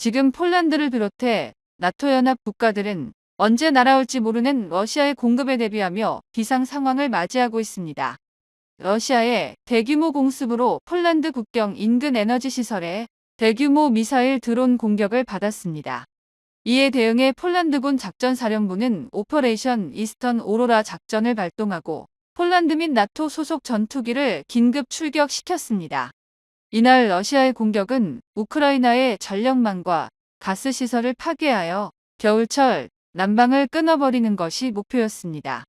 지금 폴란드를 비롯해 나토 연합 국가들은 언제 날아올지 모르는 러시아의 공급에 대비하며 비상 상황을 맞이하고 있습니다. 러시아의 대규모 공습으로 폴란드 국경 인근 에너지 시설에 대규모 미사일 드론 공격을 받았습니다. 이에 대응해 폴란드군 작전사령부는 오퍼레이션 이스턴 오로라 작전을 발동하고 폴란드 및 나토 소속 전투기를 긴급 출격시켰습니다. 이날 러시아의 공격은 우크라이나의 전력망과 가스시설을 파괴하여 겨울철 난방을 끊어버리는 것이 목표였습니다.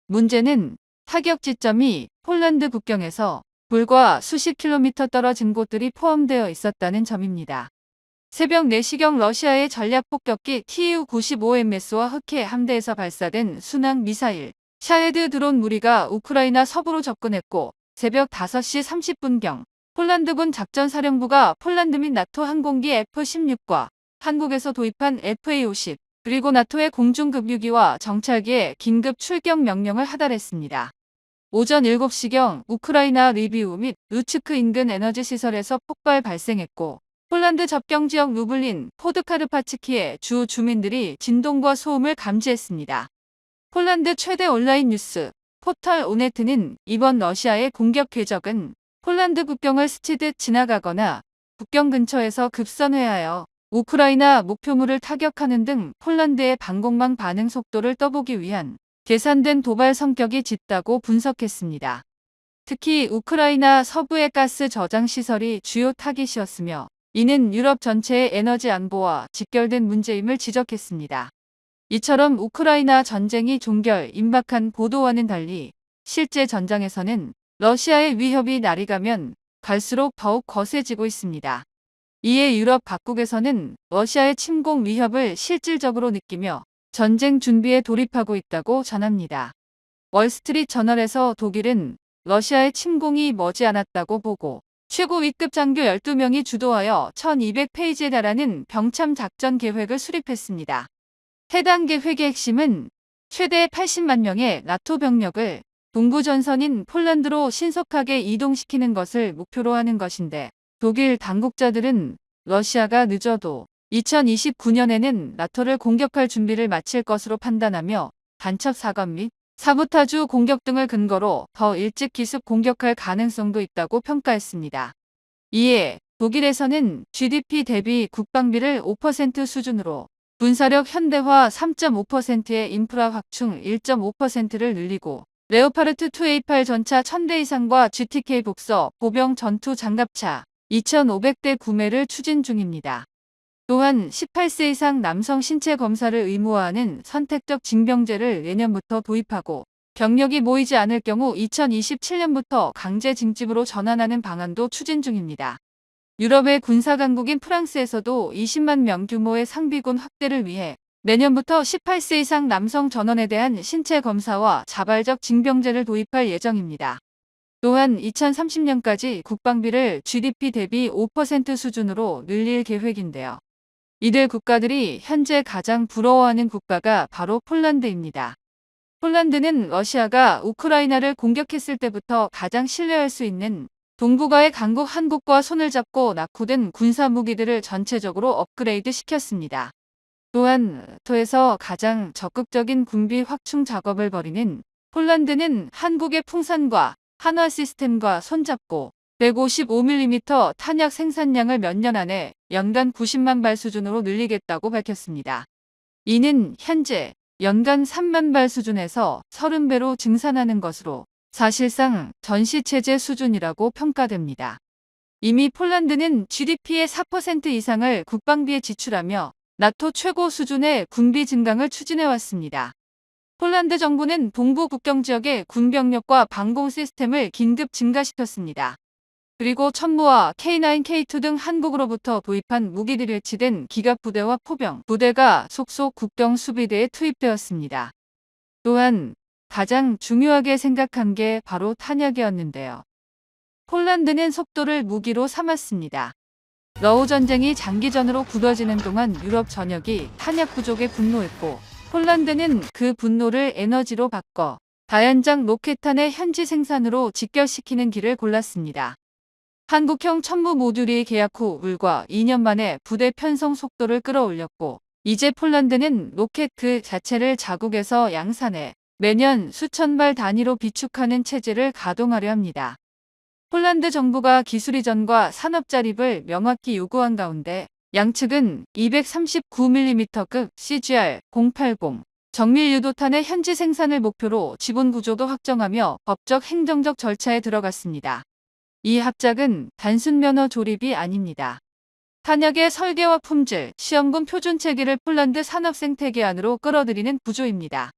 문제는 타격 지점이 폴란드 국경에서 불과 수십 킬로미터 떨어진 곳들이 포함되어 있었다는 점입니다. 새벽 4시경 러시아의 전략 폭격기 Tu-95MS와 흑해 함대에서 발사된 순항 미사일 샤헤드 드론 무리가 우크라이나 서부로 접근했고 새벽 5시 30분경 폴란드군 작전사령부가 폴란드 및 나토 항공기 F-16과 한국에서 도입한 FA-50 그리고 나토의 공중급유기와 정찰기에 긴급 출격 명령을 하달했습니다. 오전 7시경 우크라이나 리비우 및 루츠크 인근 에너지 시설에서 폭발 발생했고 폴란드 접경지역 루블린, 포드카르파츠키의 주 주민들이 진동과 소음을 감지했습니다. 폴란드 최대 온라인 뉴스 포털 오네트는 이번 러시아의 공격 궤적은 폴란드 국경을 스치듯 지나가거나 국경 근처에서 급선회하여 우크라이나 목표물을 타격하는 등 폴란드의 방공망 반응 속도를 떠보기 위한 계산된 도발 성격이 짙다고 분석했습니다. 특히 우크라이나 서부의 가스 저장 시설이 주요 타깃이었으며 이는 유럽 전체의 에너지 안보와 직결된 문제임을 지적했습니다. 이처럼 우크라이나 전쟁이 종결 임박한 보도와는 달리 실제 전장에서는 러시아의 위협이 날이 가면 갈수록 더욱 거세지고 있습니다. 이에 유럽 각국에서는 러시아의 침공 위협을 실질적으로 느끼며 전쟁 준비에 돌입하고 있다고 전합니다. 월스트리트 저널에서 독일은 러시아의 침공이 머지않았다고 보고 최고 위급 장교 12명이 주도하여 1200페이지에 달하는 병참 작전 계획을 수립했습니다. 해당 계획의 핵심은 최대 80만 명의 나토 병력을 동부 전선인 폴란드로 신속하게 이동시키는 것을 목표로 하는 것인데 독일 당국자들은 러시아가 늦어도 2029년에는 나토를 공격할 준비를 마칠 것으로 판단하며 간첩 사건 및 사보타주 공격 등을 근거로 더 일찍 기습 공격할 가능성도 있다고 평가했습니다. 이에 독일에서는 GDP 대비 국방비를 5% 수준으로 군사력 현대화 3.5%의 인프라 확충 1.5%를 늘리고 레오파르트 2A8 전차 1000대 이상과 GTK 복서, 보병 전투 장갑차 2500대 구매를 추진 중입니다. 또한 18세 이상 남성 신체 검사를 의무화하는 선택적 징병제를 내년부터 도입하고 병력이 모이지 않을 경우 2027년부터 강제 징집으로 전환하는 방안도 추진 중입니다. 유럽의 군사강국인 프랑스에서도 20만 명 규모의 상비군 확대를 위해 내년부터 18세 이상 남성 전원에 대한 신체 검사와 자발적 징병제를 도입할 예정입니다. 또한 2030년까지 국방비를 GDP 대비 5% 수준으로 늘릴 계획인데요. 이들 국가들이 현재 가장 부러워하는 국가가 바로 폴란드입니다. 폴란드는 러시아가 우크라이나를 공격했을 때부터 가장 신뢰할 수 있는 동북아의 강국 한국과 손을 잡고 낙후된 군사무기들을 전체적으로 업그레이드 시켰습니다. 또한 나토에서 가장 적극적인 군비 확충 작업을 벌이는 폴란드는 한국의 풍산과 한화 시스템과 손잡고 155mm 탄약 생산량을 몇 년 안에 연간 90만 발 수준으로 늘리겠다고 밝혔습니다. 이는 현재 연간 3만 발 수준에서 30배로 증산하는 것으로 사실상 전시체제 수준이라고 평가됩니다. 이미 폴란드는 GDP의 4% 이상을 국방비에 지출하며 나토 최고 수준의 군비 증강을 추진해왔습니다. 폴란드 정부는 동부 국경 지역의 군병력과 방공 시스템을 긴급 증가시켰습니다. 그리고 천무와 K9, K2 등 한국으로부터 도입한 무기들이 배치된 기갑부대와 포병, 부대가 속속 국경 수비대에 투입되었습니다. 또한 가장 중요하게 생각한 게 바로 탄약이었는데요. 폴란드는 속도를 무기로 삼았습니다. 러우 전쟁이 장기전으로 굳어지는 동안 유럽 전역이 탄약 부족에 분노했고 폴란드는 그 분노를 에너지로 바꿔 다연장 로켓탄의 현지 생산으로 직결시키는 길을 골랐습니다. 한국형 천무 모듈이 계약 후 불과 2년 만에 부대 편성 속도를 끌어올렸고 이제 폴란드는 로켓 그 자체를 자국에서 양산해 매년 수천 발 단위로 비축하는 체제를 가동하려 합니다. 폴란드 정부가 기술 이전과 산업 자립을 명확히 요구한 가운데 양측은 239mm급 CGR-080 정밀 유도탄의 현지 생산을 목표로 지분 구조도 확정하며 법적 행정적 절차에 들어갔습니다. 이 합작은 단순 면허 조립이 아닙니다. 탄약의 설계와 품질, 시험군 표준 체계를 폴란드 산업 생태계 안으로 끌어들이는 구조입니다.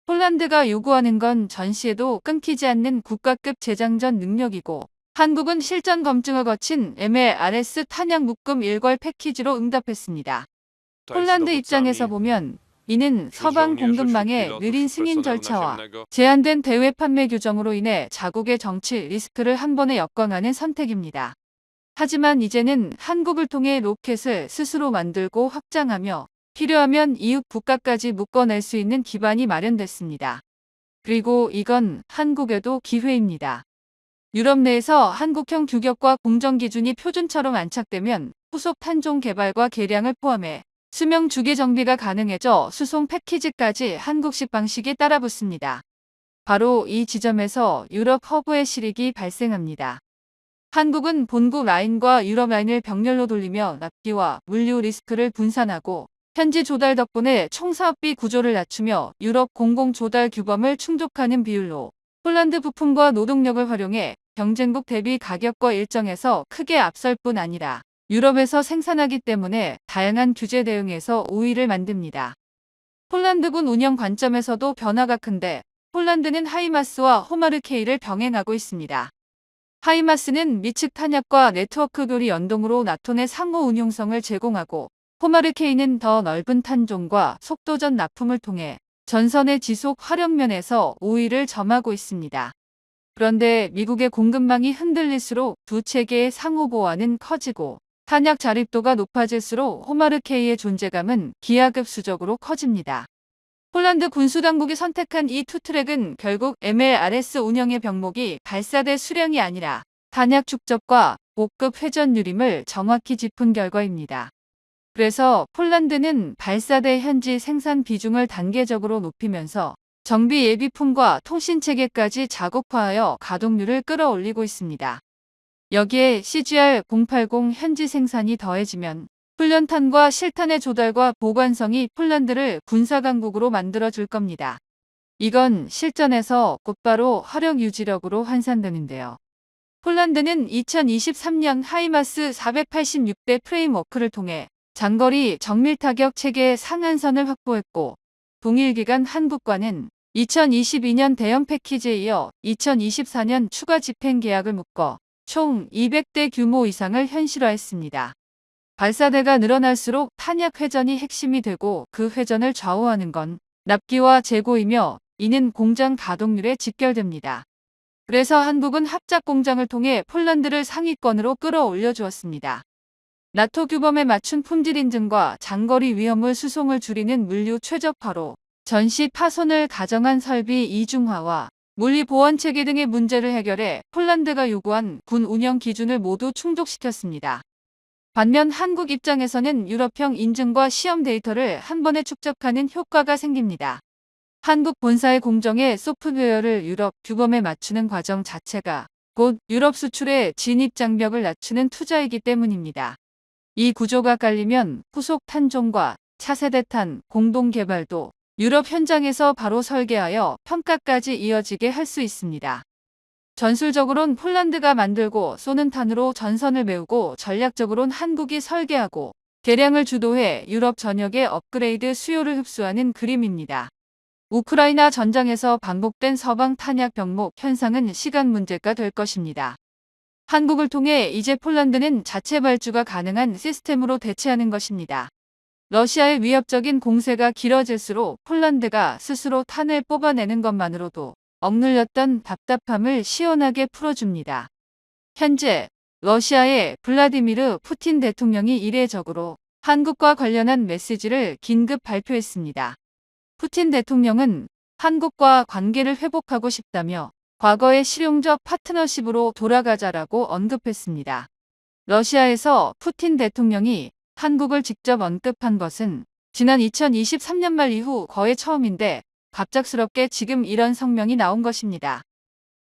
폴란드가 요구하는 건 전시에도 끊기지 않는 국가급 재장전 능력이고 한국은 실전 검증을 거친 MLRS 탄약 묶음 일괄 패키지로 응답했습니다. 폴란드 입장에서 보면 이는 서방 공급망의 느린 승인 절차와 제한된 대외 판매 규정으로 인해 자국의 정치 리스크를 한 번에 역광하는 선택입니다. 하지만 이제는 한국을 통해 로켓을 스스로 만들고 확장하며 필요하면 이웃 국가까지 묶어낼 수 있는 기반이 마련됐습니다. 그리고 이건 한국에도 기회입니다. 유럽 내에서 한국형 규격과 공정 기준이 표준처럼 안착되면 후속 탄종 개발과 개량을 포함해 수명 주기 정비가 가능해져 수송 패키지까지 한국식 방식이 따라붙습니다. 바로 이 지점에서 유럽 허브의 실익이 발생합니다. 한국은 본국 라인과 유럽 라인을 병렬로 돌리며 납기와 물류 리스크를 분산하고 현지 조달 덕분에 총사업비 구조를 낮추며 유럽 공공조달 규범을 충족하는 비율로 폴란드 부품과 노동력을 활용해 경쟁국 대비 가격과 일정에서 크게 앞설 뿐 아니라 유럽에서 생산하기 때문에 다양한 규제 대응에서 우위를 만듭니다. 폴란드군 운영 관점에서도 변화가 큰데 폴란드는 하이마스와 호마르케이를 병행하고 있습니다. 하이마스는 미측 탄약과 네트워크 교리 연동으로 나토 내 상호 운용성을 제공하고 호마르케이는 더 넓은 탄종과 속도전 납품을 통해 전선의 지속 활용면에서 우위를 점하고 있습니다. 그런데 미국의 공급망이 흔들릴수록 두 체계의 상호 보완은 커지고 탄약 자립도가 높아질수록 호마르케이의 존재감은 기하급수적으로 커집니다. 폴란드 군수당국이 선택한 이 투트랙은 결국 MLRS 운영의 병목이 발사대 수량이 아니라 탄약 축적과 고급 회전율임을 정확히 짚은 결과입니다. 그래서 폴란드는 발사대 현지 생산 비중을 단계적으로 높이면서 정비 예비품과 통신체계까지 자국화하여 가동률을 끌어올리고 있습니다. 여기에 CGR-080 현지 생산이 더해지면 훈련탄과 실탄의 조달과 보관성이 폴란드를 군사강국으로 만들어줄 겁니다. 이건 실전에서 곧바로 화력 유지력으로 환산되는데요. 폴란드는 2023년 하이마스 486대 프레임워크를 통해 장거리 정밀타격 체계의 상한선을 확보했고 동일기간 한국과는 2022년 대형 패키지에 이어 2024년 추가 집행 계약을 묶어 총 200대 규모 이상을 현실화했습니다. 발사대가 늘어날수록 탄약 회전이 핵심이 되고 그 회전을 좌우하는 건 납기와 재고이며 이는 공장 가동률에 직결됩니다. 그래서 한국은 합작 공장을 통해 폴란드를 상위권으로 끌어올려 주었습니다. 나토 규범에 맞춘 품질 인증과 장거리 위험물 수송을 줄이는 물류 최적화로 전시 파손을 가정한 설비 이중화와 물리 보안 체계 등의 문제를 해결해 폴란드가 요구한 군 운영 기준을 모두 충족시켰습니다. 반면 한국 입장에서는 유럽형 인증과 시험 데이터를 한 번에 축적하는 효과가 생깁니다. 한국 본사의 공정의 소프트웨어를 유럽 규범에 맞추는 과정 자체가 곧 유럽 수출의 진입 장벽을 낮추는 투자이기 때문입니다. 이 구조가 깔리면 후속 탄종과 차세대탄 공동 개발도 유럽 현장에서 바로 설계하여 평가까지 이어지게 할 수 있습니다. 전술적으론 폴란드가 만들고 쏘는 탄으로 전선을 메우고 전략적으론 한국이 설계하고 개량을 주도해 유럽 전역의 업그레이드 수요를 흡수하는 그림입니다. 우크라이나 전장에서 반복된 서방 탄약 병목 현상은 시간 문제가 될 것입니다. 한국을 통해 이제 폴란드는 자체 발주가 가능한 시스템으로 대체하는 것입니다. 러시아의 위협적인 공세가 길어질수록 폴란드가 스스로 탄을 뽑아내는 것만으로도 억눌렸던 답답함을 시원하게 풀어줍니다. 현재 러시아의 블라디미르 푸틴 대통령이 이례적으로 한국과 관련한 메시지를 긴급 발표했습니다. 푸틴 대통령은 한국과 관계를 회복하고 싶다며 과거의 실용적 파트너십으로 돌아가자라고 언급했습니다. 러시아에서 푸틴 대통령이 한국을 직접 언급한 것은 지난 2023년 말 이후 거의 처음인데 갑작스럽게 지금 이런 성명이 나온 것입니다.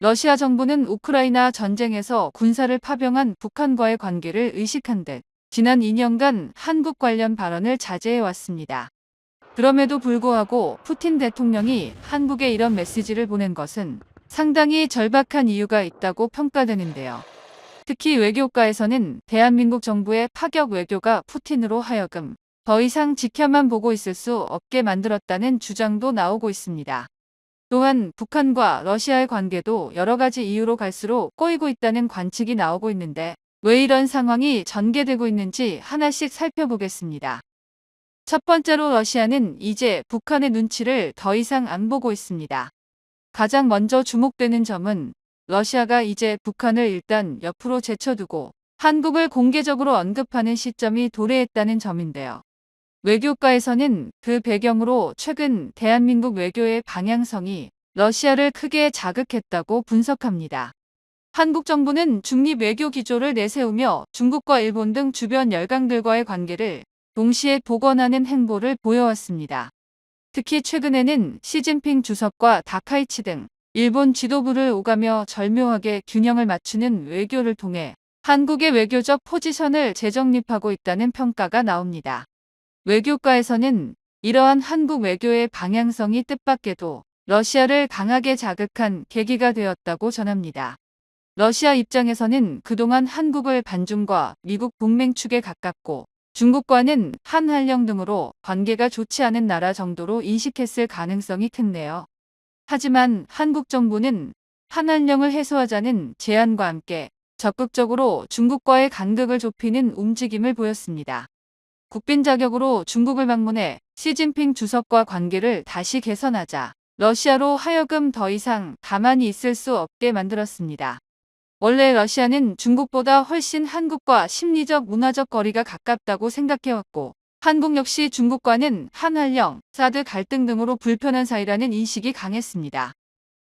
러시아 정부는 우크라이나 전쟁에서 군사를 파병한 북한과의 관계를 의식한 듯 지난 2년간 한국 관련 발언을 자제해 왔습니다. 그럼에도 불구하고 푸틴 대통령이 한국에 이런 메시지를 보낸 것은 상당히 절박한 이유가 있다고 평가되는데요. 특히 외교가에서는 대한민국 정부의 파격 외교가 푸틴으로 하여금 더 이상 지켜만 보고 있을 수 없게 만들었다는 주장도 나오고 있습니다. 또한 북한과 러시아의 관계도 여러 가지 이유로 갈수록 꼬이고 있다는 관측이 나오고 있는데 왜 이런 상황이 전개되고 있는지 하나씩 살펴보겠습니다. 첫 번째로 러시아는 이제 북한의 눈치를 더 이상 안 보고 있습니다. 가장 먼저 주목되는 점은 러시아가 이제 북한을 일단 옆으로 제쳐두고 한국을 공개적으로 언급하는 시점이 도래했다는 점인데요. 외교가에서는 그 배경으로 최근 대한민국 외교의 방향성이 러시아를 크게 자극했다고 분석합니다. 한국 정부는 중립 외교 기조를 내세우며 중국과 일본 등 주변 열강들과의 관계를 동시에 복원하는 행보를 보여왔습니다. 특히 최근에는 시진핑 주석과 다카이치 등 일본 지도부를 오가며 절묘하게 균형을 맞추는 외교를 통해 한국의 외교적 포지션을 재정립하고 있다는 평가가 나옵니다. 외교가에서는 이러한 한국 외교의 방향성이 뜻밖에도 러시아를 강하게 자극한 계기가 되었다고 전합니다. 러시아 입장에서는 그동안 한국을 반중과 미국 동맹 축에 가깝고 중국과는 한한령 등으로 관계가 좋지 않은 나라 정도로 인식했을 가능성이 큰데요. 하지만 한국 정부는 한한령을 해소하자는 제안과 함께 적극적으로 중국과의 간극을 좁히는 움직임을 보였습니다. 국빈 자격으로 중국을 방문해 시진핑 주석과 관계를 다시 개선하자 러시아로 하여금 더 이상 가만히 있을 수 없게 만들었습니다. 원래 러시아는 중국보다 훨씬 한국과 심리적 문화적 거리가 가깝다고 생각해왔고 한국 역시 중국과는 한한령, 사드 갈등 등으로 불편한 사이라는 인식이 강했습니다.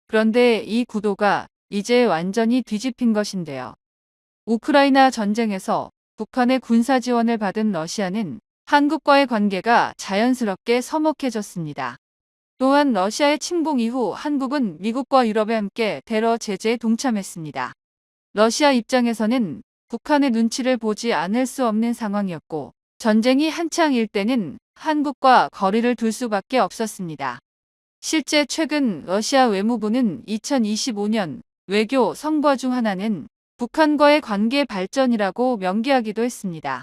그런데 이 구도가 이제 완전히 뒤집힌 것인데요. 우크라이나 전쟁에서 북한의 군사 지원을 받은 러시아는 한국과의 관계가 자연스럽게 서먹해졌습니다. 또한 러시아의 침공 이후 한국은 미국과 유럽에 함께 테러 제재에 동참했습니다. 러시아 입장에서는 북한의 눈치를 보지 않을 수 없는 상황이었고 전쟁이 한창일 때는 한국과 거리를 둘 수밖에 없었습니다. 실제 최근 러시아 외무부는 2025년 외교 성과 중 하나는 북한과의 관계 발전이라고 명기하기도 했습니다.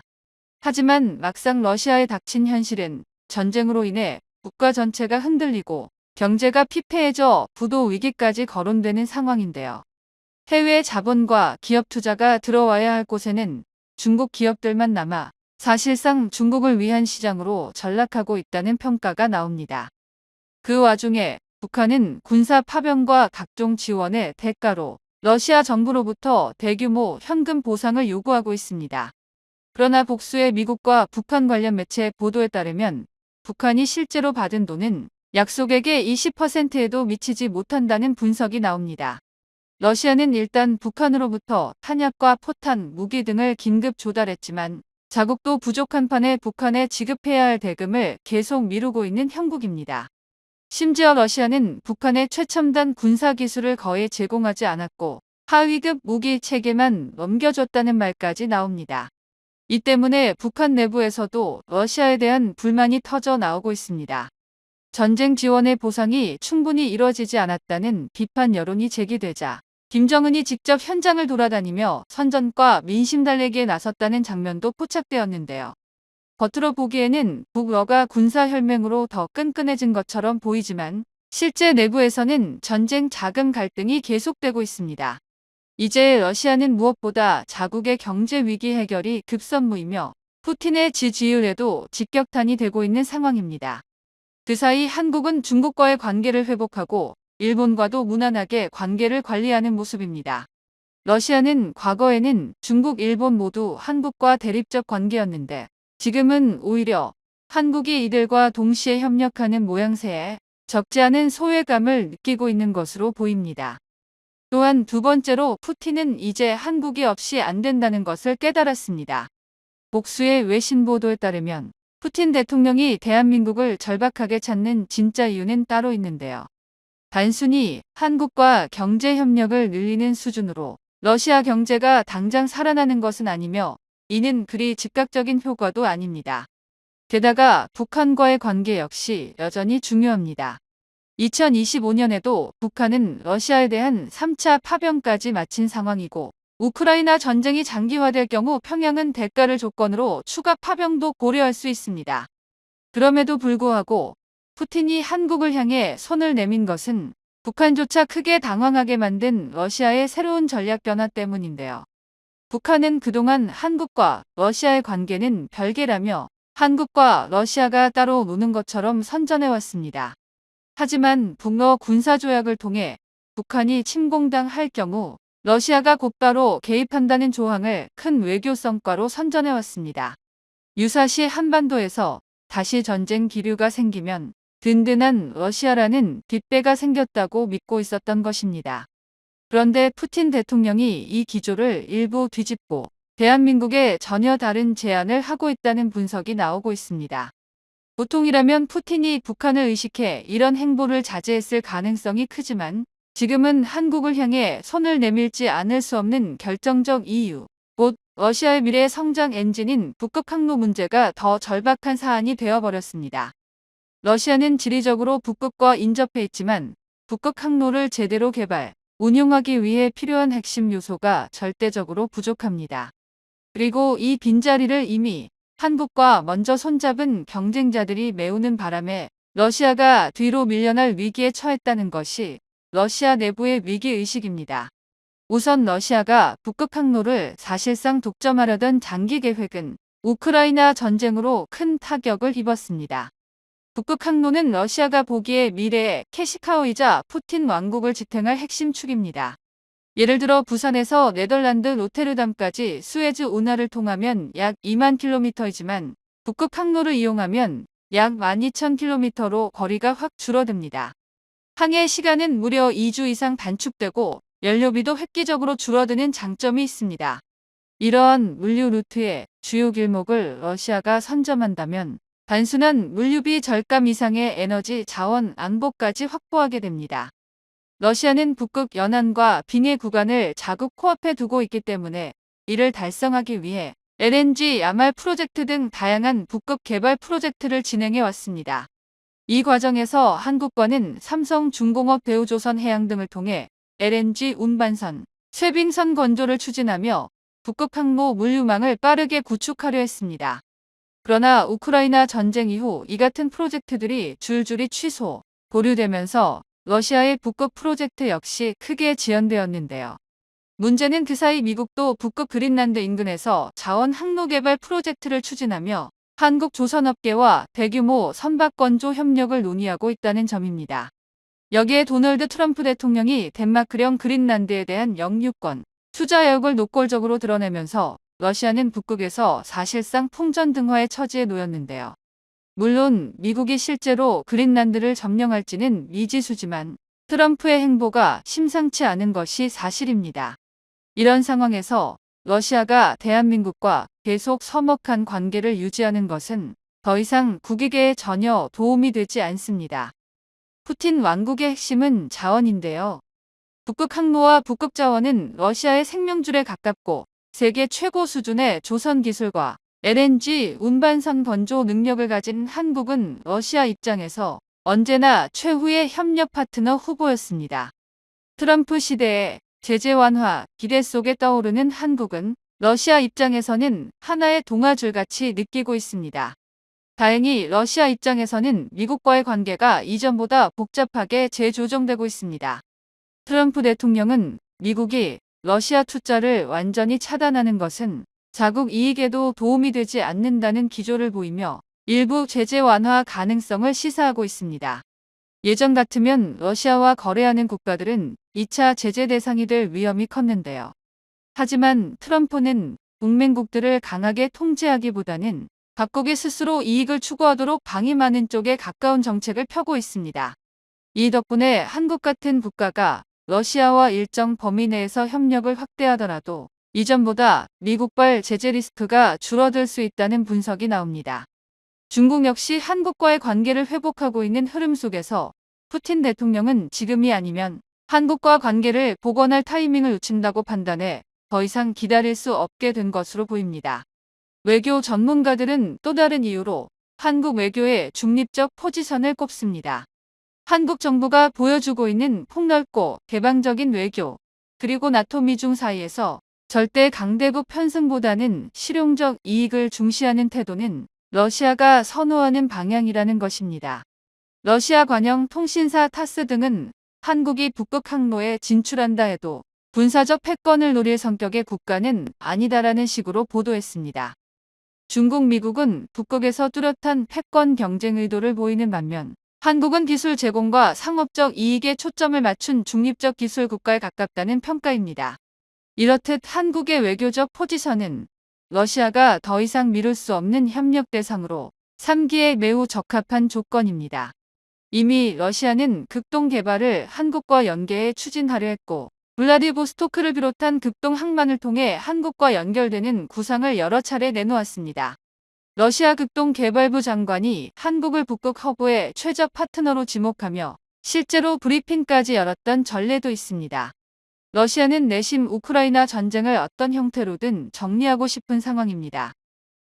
하지만 막상 러시아에 닥친 현실은 전쟁으로 인해 국가 전체가 흔들리고 경제가 피폐해져 부도 위기까지 거론되는 상황인데요. 해외 자본과 기업 투자가 들어와야 할 곳에는 중국 기업들만 남아 사실상 중국을 위한 시장으로 전락하고 있다는 평가가 나옵니다. 그 와중에 북한은 군사 파병과 각종 지원의 대가로 러시아 정부로부터 대규모 현금 보상을 요구하고 있습니다. 그러나 복수의 미국과 북한 관련 매체 보도에 따르면 북한이 실제로 받은 돈은 약속액의 20%에도 미치지 못한다는 분석이 나옵니다. 러시아는 일단 북한으로부터 탄약과 포탄, 무기 등을 긴급 조달했지만 자국도 부족한 판에 북한에 지급해야 할 대금을 계속 미루고 있는 형국입니다. 심지어 러시아는 북한의 최첨단 군사기술을 거의 제공하지 않았고 하위급 무기 체계만 넘겨줬다는 말까지 나옵니다. 이 때문에 북한 내부에서도 러시아에 대한 불만이 터져 나오고 있습니다. 전쟁 지원의 보상이 충분히 이뤄지지 않았다는 비판 여론이 제기되자 김정은이 직접 현장을 돌아다니며 선전과 민심 달래기에 나섰다는 장면도 포착되었는데요. 겉으로 보기에는 북러가 군사혈맹으로 더 끈끈해진 것처럼 보이지만 실제 내부에서는 전쟁 자금 갈등이 계속되고 있습니다. 이제 러시아는 무엇보다 자국의 경제 위기 해결이 급선무이며 푸틴의 지지율에도 직격탄이 되고 있는 상황입니다. 그 사이 한국은 중국과의 관계를 회복하고 일본과도 무난하게 관계를 관리하는 모습입니다. 러시아는 과거에는 중국, 일본 모두 한국과 대립적 관계였는데 지금은 오히려 한국이 이들과 동시에 협력하는 모양새에 적지 않은 소외감을 느끼고 있는 것으로 보입니다. 또한 두 번째로 푸틴은 이제 한국이 없이 안 된다는 것을 깨달았습니다. 복수의 외신 보도에 따르면 푸틴 대통령이 대한민국을 절박하게 찾는 진짜 이유는 따로 있는데요. 단순히 한국과 경제 협력을 늘리는 수준으로 러시아 경제가 당장 살아나는 것은 아니며 이는 그리 즉각적인 효과도 아닙니다. 게다가 북한과의 관계 역시 여전히 중요합니다. 2025년에도 북한은 러시아에 대한 3차 파병까지 마친 상황이고 우크라이나 전쟁이 장기화될 경우 평양은 대가를 조건으로 추가 파병도 고려할 수 있습니다. 그럼에도 불구하고 푸틴이 한국을 향해 손을 내민 것은 북한조차 크게 당황하게 만든 러시아의 새로운 전략 변화 때문인데요. 북한은 그동안 한국과 러시아의 관계는 별개라며 한국과 러시아가 따로 노는 것처럼 선전해왔습니다. 하지만 북러 군사조약을 통해 북한이 침공당할 경우 러시아가 곧바로 개입한다는 조항을 큰 외교 성과로 선전해왔습니다. 유사시 한반도에서 다시 전쟁 기류가 생기면 든든한 러시아라는 뒷배가 생겼다고 믿고 있었던 것입니다. 그런데 푸틴 대통령이 이 기조를 일부 뒤집고 대한민국에 전혀 다른 제안을 하고 있다는 분석이 나오고 있습니다. 보통이라면 푸틴이 북한을 의식해 이런 행보를 자제했을 가능성이 크지만 지금은 한국을 향해 손을 내밀지 않을 수 없는 결정적 이유, 곧 러시아의 미래 성장 엔진인 북극 항로 문제가 더 절박한 사안이 되어버렸습니다. 러시아는 지리적으로 북극과 인접해 있지만 북극 항로를 제대로 개발, 운용하기 위해 필요한 핵심 요소가 절대적으로 부족합니다. 그리고 이 빈자리를 이미 한국과 먼저 손잡은 경쟁자들이 메우는 바람에 러시아가 뒤로 밀려날 위기에 처했다는 것이 러시아 내부의 위기의식입니다. 우선 러시아가 북극 항로를 사실상 독점하려던 장기 계획은 우크라이나 전쟁으로 큰 타격을 입었습니다. 북극 항로는 러시아가 보기에 미래의 캐시카우이자 푸틴 왕국을 지탱할 핵심 축입니다. 예를 들어 부산에서 네덜란드 로테르담까지 수에즈 운하를 통하면 약 2만 킬로미터이지만 북극 항로를 이용하면 약 12,000킬로미터로 거리가 확 줄어듭니다. 항해 시간은 무려 2주 이상 단축되고 연료비도 획기적으로 줄어드는 장점이 있습니다. 이러한 물류 루트의 주요 길목을 러시아가 선점한다면 단순한 물류비 절감 이상의 에너지 자원 안보까지 확보하게 됩니다. 러시아는 북극 연안과 빙해 구간을 자국 코앞에 두고 있기 때문에 이를 달성하기 위해 LNG 야말 프로젝트 등 다양한 북극 개발 프로젝트를 진행해 왔습니다. 이 과정에서 한국과는 삼성, 중공업, 대우조선해양 등을 통해 LNG 운반선, 쇄빙선 건조를 추진하며 북극 항로 물류망을 빠르게 구축하려 했습니다. 그러나 우크라이나 전쟁 이후 이 같은 프로젝트들이 줄줄이 취소, 보류되면서 러시아의 북극 프로젝트 역시 크게 지연되었는데요. 문제는 그 사이 미국도 북극 그린란드 인근에서 자원 항로 개발 프로젝트를 추진하며 한국 조선업계와 대규모 선박 건조 협력을 논의하고 있다는 점입니다. 여기에 도널드 트럼프 대통령이 덴마크령 그린란드에 대한 영유권, 투자 의욕을 노골적으로 드러내면서 러시아는 북극에서 사실상 풍전등화의 처지에 놓였는데요. 물론 미국이 실제로 그린란드를 점령할지는 미지수지만 트럼프의 행보가 심상치 않은 것이 사실입니다. 이런 상황에서 러시아가 대한민국과 계속 서먹한 관계를 유지하는 것은 더 이상 국익에 전혀 도움이 되지 않습니다. 푸틴 왕국의 핵심은 자원인데요. 북극 항로와 북극 자원은 러시아의 생명줄에 가깝고 세계 최고 수준의 조선 기술과 LNG 운반선 건조 능력을 가진 한국은 러시아 입장에서 언제나 최후의 협력 파트너 후보였습니다. 트럼프 시대에 제재 완화 기대 속에 떠오르는 한국은 러시아 입장에서는 하나의 동아줄같이 느끼고 있습니다. 다행히 러시아 입장에서는 미국과의 관계가 이전보다 복잡하게 재조정되고 있습니다. 트럼프 대통령은 미국이 러시아 투자를 완전히 차단하는 것은 자국 이익에도 도움이 되지 않는다는 기조를 보이며 일부 제재 완화 가능성을 시사하고 있습니다. 예전 같으면 러시아와 거래하는 국가들은 2차 제재 대상이 될 위험이 컸는데요. 하지만 트럼프는 동맹국들을 강하게 통제하기보다는 각국이 스스로 이익을 추구하도록 방임하는 쪽에 가까운 정책을 펴고 있습니다. 이 덕분에 한국 같은 국가가 러시아와 일정 범위 내에서 협력을 확대하더라도 이전보다 미국발 제재 리스크가 줄어들 수 있다는 분석이 나옵니다. 중국 역시 한국과의 관계를 회복하고 있는 흐름 속에서 푸틴 대통령은 지금이 아니면 한국과 관계를 복원할 타이밍을 놓친다고 판단해 더 이상 기다릴 수 없게 된 것으로 보입니다. 외교 전문가들은 또 다른 이유로 한국 외교의 중립적 포지션을 꼽습니다. 한국 정부가 보여주고 있는 폭넓고 개방적인 외교, 그리고 나토 미중 사이에서 절대 강대국 편승보다는 실용적 이익을 중시하는 태도는 러시아가 선호하는 방향이라는 것입니다. 러시아 관영 통신사 타스 등은 한국이 북극 항로에 진출한다 해도 군사적 패권을 노릴 성격의 국가는 아니다라는 식으로 보도했습니다. 중국, 미국은 북극에서 뚜렷한 패권 경쟁 의도를 보이는 반면 한국은 기술 제공과 상업적 이익에 초점을 맞춘 중립적 기술 국가에 가깝다는 평가입니다. 이렇듯 한국의 외교적 포지션은 러시아가 더 이상 미룰 수 없는 협력 대상으로 삼기에 매우 적합한 조건입니다. 이미 러시아는 극동 개발을 한국과 연계해 추진하려 했고 블라디보스토크를 비롯한 극동 항만을 통해 한국과 연결되는 구상을 여러 차례 내놓았습니다. 러시아 극동개발부 장관이 한국을 북극 허브의 최적 파트너로 지목하며 실제로 브리핑까지 열었던 전례도 있습니다. 러시아는 내심 우크라이나 전쟁을 어떤 형태로든 정리하고 싶은 상황입니다.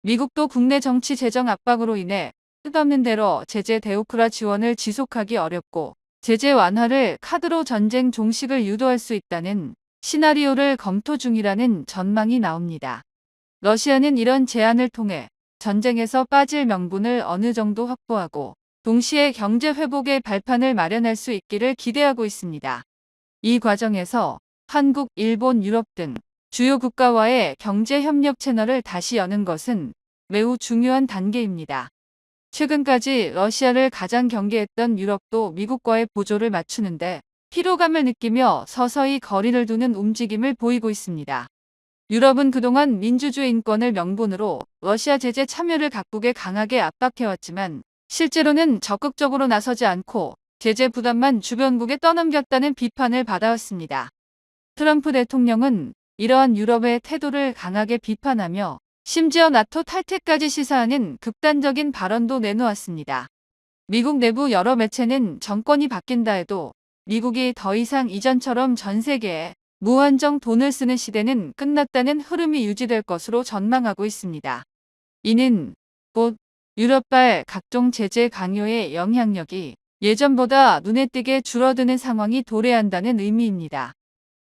미국도 국내 정치 재정 압박으로 인해 끝없는 대로 제재 대우크라 지원을 지속하기 어렵고 제재 완화를 카드로 전쟁 종식을 유도할 수 있다는 시나리오를 검토 중이라는 전망이 나옵니다. 러시아는 이런 제안을 통해 전쟁에서 빠질 명분을 어느 정도 확보하고 동시에 경제 회복의 발판을 마련할 수 있기를 기대하고 있습니다. 이 과정에서 한국, 일본, 유럽 등 주요 국가와의 경제 협력 채널을 다시 여는 것은 매우 중요한 단계입니다. 최근까지 러시아를 가장 경계했던 유럽도 미국과의 보조를 맞추는데 피로감을 느끼며 서서히 거리를 두는 움직임을 보이고 있습니다. 유럽은 그동안 민주주의 인권을 명분으로 러시아 제재 참여를 각국에 강하게 압박해왔지만 실제로는 적극적으로 나서지 않고 제재 부담만 주변국에 떠넘겼다는 비판을 받아왔습니다. 트럼프 대통령은 이러한 유럽의 태도를 강하게 비판하며 심지어 나토 탈퇴까지 시사하는 극단적인 발언도 내놓았습니다. 미국 내부 여러 매체는 정권이 바뀐다 해도 미국이 더 이상 이전처럼 전 세계에 무한정 돈을 쓰는 시대는 끝났다는 흐름이 유지될 것으로 전망하고 있습니다. 이는 곧 유럽발 각종 제재 강요의 영향력이 예전보다 눈에 띄게 줄어드는 상황이 도래한다는 의미입니다.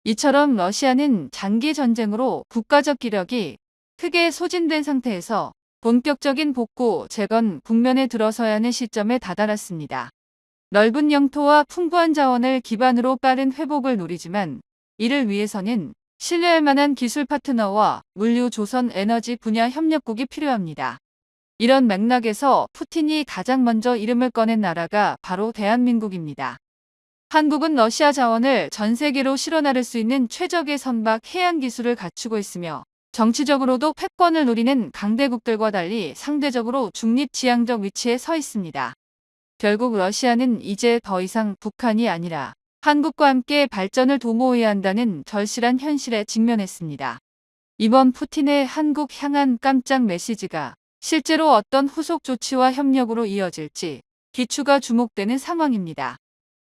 이처럼 러시아는 장기 전쟁으로 국가적 기력이 크게 소진된 상태에서 본격적인 복구, 재건 국면에 들어서야 하는 시점에 다다랐습니다. 넓은 영토와 풍부한 자원을 기반으로 빠른 회복을 노리지만 이를 위해서는 신뢰할 만한 기술 파트너와 물류, 조선, 에너지 분야 협력국이 필요합니다. 이런 맥락에서 푸틴이 가장 먼저 이름을 꺼낸 나라가 바로 대한민국입니다. 한국은 러시아 자원을 전 세계로 실어나를 수 있는 최적의 선박 해양 기술을 갖추고 있으며 정치적으로도 패권을 노리는 강대국들과 달리 상대적으로 중립지향적 위치에 서 있습니다. 결국 러시아는 이제 더 이상 북한이 아니라 한국과 함께 발전을 도모해야 한다는 절실한 현실에 직면했습니다. 이번 푸틴의 한국 향한 깜짝 메시지가 실제로 어떤 후속 조치와 협력으로 이어질지 기추가 주목되는 상황입니다.